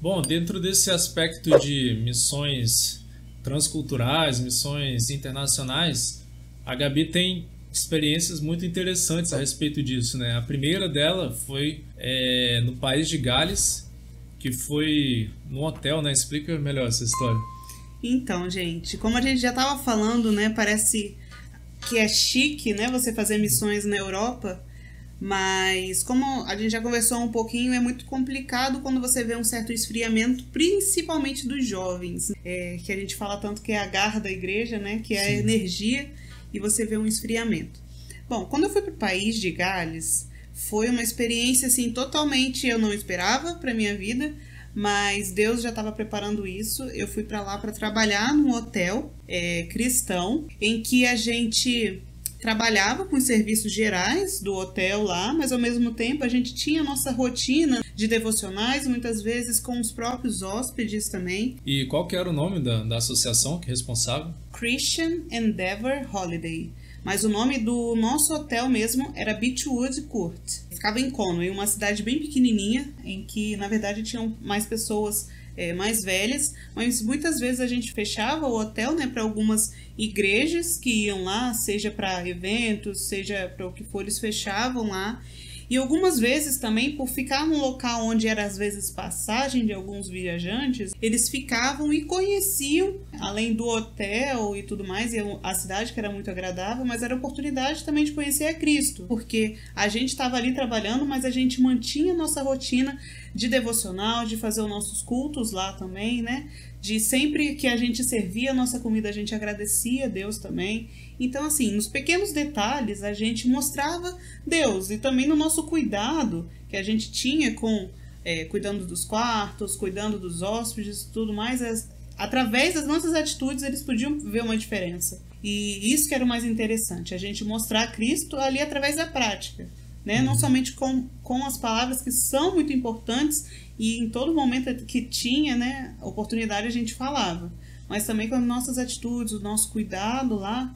Bom, dentro desse aspecto de missões transculturais, missões internacionais, a Gabi tem experiências muito interessantes a respeito disso, né? A primeira dela foi no país de Gales, que foi num hotel, né? Explica melhor essa história. Então, gente, como a gente já estava falando, né? Parece que é chique, né? Você fazer missões na Europa, mas como a gente já conversou um pouquinho, é muito complicado quando você vê um certo esfriamento, principalmente dos jovens, que a gente fala tanto que é a garra da igreja, né? Que é a energia, e você vê um esfriamento. Bom, quando eu fui para o país de Gales, foi uma experiência assim totalmente eu não esperava para minha vida, mas Deus já estava preparando isso. Eu fui para lá para trabalhar num hotel cristão, em que a gente trabalhava com os serviços gerais do hotel lá, mas ao mesmo tempo a gente tinha a nossa rotina de devocionais, muitas vezes com os próprios hóspedes também. E qual que era o nome da associação que é responsável? Christian Endeavor Holiday. Mas o nome do nosso hotel mesmo era Beechwood Court. Ficava em Conway, uma cidade bem pequenininha, em que, na verdade, tinham mais pessoas mais velhas, mas muitas vezes a gente fechava o hotel, né, para algumas igrejas que iam lá, seja para eventos, seja para o que for, eles fechavam lá. E algumas vezes também, por ficar num local onde era às vezes passagem de alguns viajantes, eles ficavam e conheciam, além do hotel e tudo mais, e a cidade que era muito agradável, mas era oportunidade também de conhecer a Cristo, porque a gente estava ali trabalhando, mas a gente mantinha a nossa rotina de devocional, de fazer os nossos cultos lá também, né? De sempre que a gente servia a nossa comida, a gente agradecia a Deus também. Então, assim, nos pequenos detalhes a gente mostrava Deus, e também no nosso cuidado que a gente tinha com cuidando dos quartos, cuidando dos hóspedes, tudo mais. Através das nossas atitudes eles podiam ver uma diferença. E isso que era o mais interessante, a gente mostrar Cristo ali através da prática, né? Não somente com as palavras, que são muito importantes, e em todo momento que tinha, né, oportunidade a gente falava, mas também com as nossas atitudes, o nosso cuidado lá,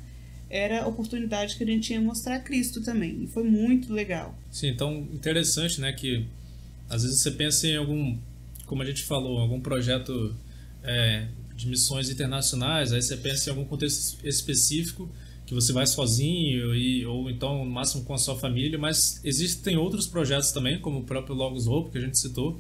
era a oportunidade que a gente tinha mostrar Cristo também, e foi muito legal. Sim, então interessante, né, que às vezes você pensa em algum, como a gente falou, algum projeto de missões internacionais, aí você pensa em algum contexto específico que você vai sozinho ou então no máximo com a sua família, mas existem outros projetos também, como o próprio Logos Hope que a gente citou,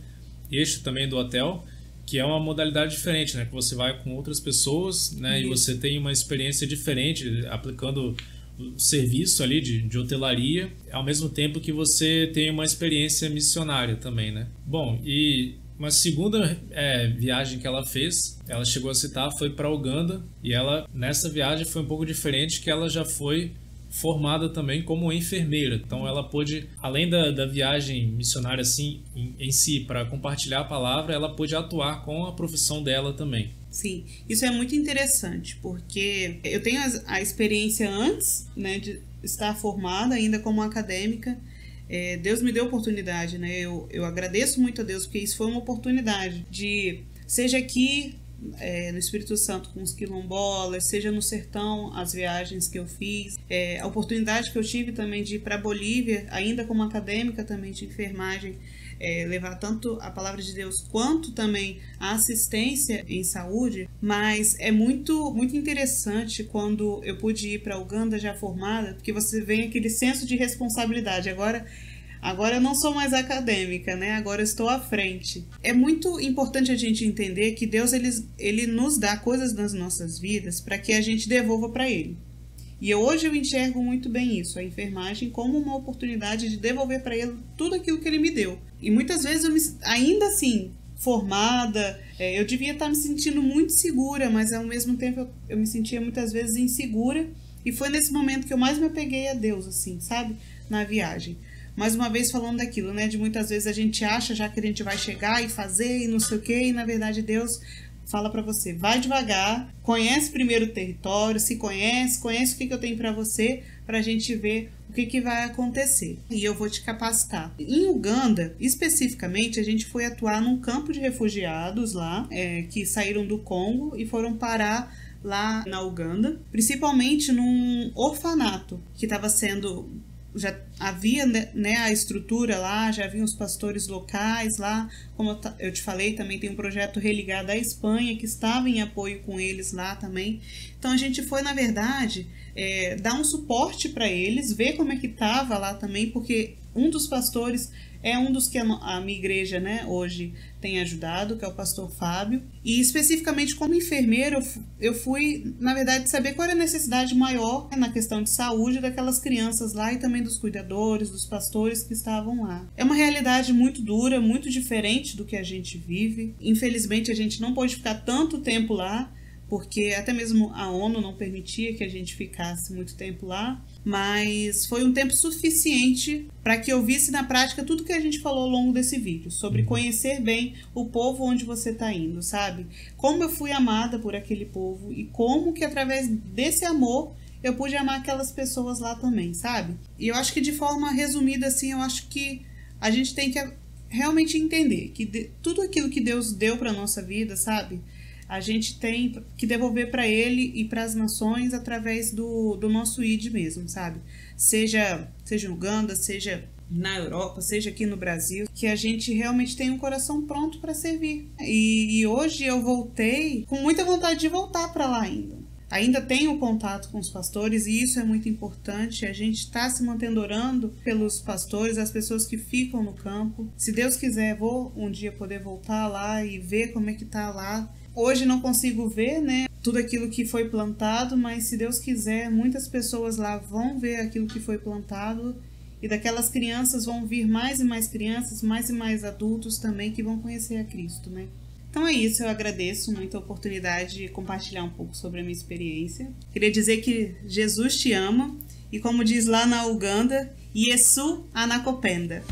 este também do hotel, que é uma modalidade diferente, né? Que você vai com outras pessoas, né? E você tem uma experiência diferente aplicando o serviço ali de hotelaria, ao mesmo tempo que você tem uma experiência missionária também, né? Bom, e uma segunda viagem que ela fez, ela chegou a citar, foi para Uganda, e ela, nessa viagem, foi um pouco diferente, que ela já foi formada também como enfermeira. Então ela pôde, além da viagem missionária assim, em si, para compartilhar a palavra, ela pôde atuar com a profissão dela também. Sim, isso é muito interessante, porque eu tenho a experiência antes, né, de estar formada ainda como acadêmica. Deus me deu oportunidade, né? Eu agradeço muito a Deus, porque isso foi uma oportunidade de, seja aqui no Espírito Santo com os quilombolas, seja no sertão, as viagens que eu fiz, a oportunidade que eu tive também de ir para a Bolívia, ainda como acadêmica também de enfermagem, levar tanto a palavra de Deus quanto também a assistência em saúde. Mas é muito, muito interessante quando eu pude ir para Uganda já formada, porque você vem aquele senso de responsabilidade. Agora eu não sou mais acadêmica, né? Agora eu estou à frente. É muito importante a gente entender que Deus ele nos dá coisas nas nossas vidas para que a gente devolva para Ele. E hoje eu enxergo muito bem isso, a enfermagem, como uma oportunidade de devolver para Ele tudo aquilo que Ele me deu. E muitas vezes ainda assim, formada, eu devia estar me sentindo muito segura, mas ao mesmo tempo eu me sentia muitas vezes insegura. E foi nesse momento que eu mais me apeguei a Deus, assim, sabe? Na viagem. Mais uma vez falando daquilo, né? De muitas vezes a gente acha já que a gente vai chegar e fazer e não sei o quê, e na verdade Deus fala para você, vai devagar, conhece primeiro o território, se conhece o que eu tenho para você, pra gente ver o que vai acontecer. E eu vou te capacitar. Em Uganda, especificamente, a gente foi atuar num campo de refugiados lá, que saíram do Congo e foram parar lá na Uganda, principalmente num orfanato que estava sendo já havia, né, a estrutura lá, já haviam os pastores locais lá, como eu te falei, também tem um projeto religado à Espanha, que estava em apoio com eles lá também. Então a gente foi, na verdade, dar um suporte para eles, ver como é que estava lá também, porque um dos pastores é um dos que a minha igreja, né, hoje tem ajudado, que é o pastor Fábio. E especificamente como enfermeira, eu fui, na verdade, saber qual era a necessidade maior na questão de saúde daquelas crianças lá e também dos cuidadores, dos pastores que estavam lá. É uma realidade muito dura, muito diferente do que a gente vive. Infelizmente, a gente não pôde ficar tanto tempo lá, porque até mesmo a ONU não permitia que a gente ficasse muito tempo lá, mas foi um tempo suficiente para que eu visse na prática tudo que a gente falou ao longo desse vídeo, sobre conhecer bem o povo onde você está indo, sabe? Como eu fui amada por aquele povo e como que através desse amor eu pude amar aquelas pessoas lá também, sabe? E eu acho que de forma resumida, assim, eu acho que a gente tem que realmente entender que tudo aquilo que Deus deu para nossa vida, sabe? A gente tem que devolver para ele e para as nações através do nosso ID mesmo, sabe? Seja em Uganda, seja na Europa, seja aqui no Brasil, que a gente realmente tem um coração pronto para servir. E hoje eu voltei com muita vontade de voltar para lá ainda. Ainda tenho contato com os pastores e isso é muito importante. A gente está se mantendo orando pelos pastores, as pessoas que ficam no campo. Se Deus quiser, vou um dia poder voltar lá e ver como é que tá lá. Hoje não consigo ver, né, tudo aquilo que foi plantado, mas se Deus quiser, muitas pessoas lá vão ver aquilo que foi plantado e daquelas crianças vão vir mais e mais crianças, mais e mais adultos também que vão conhecer a Cristo, né? Então é isso, eu agradeço muito a oportunidade de compartilhar um pouco sobre a minha experiência. Queria dizer que Jesus te ama e como diz lá na Uganda, Yesu anakupenda.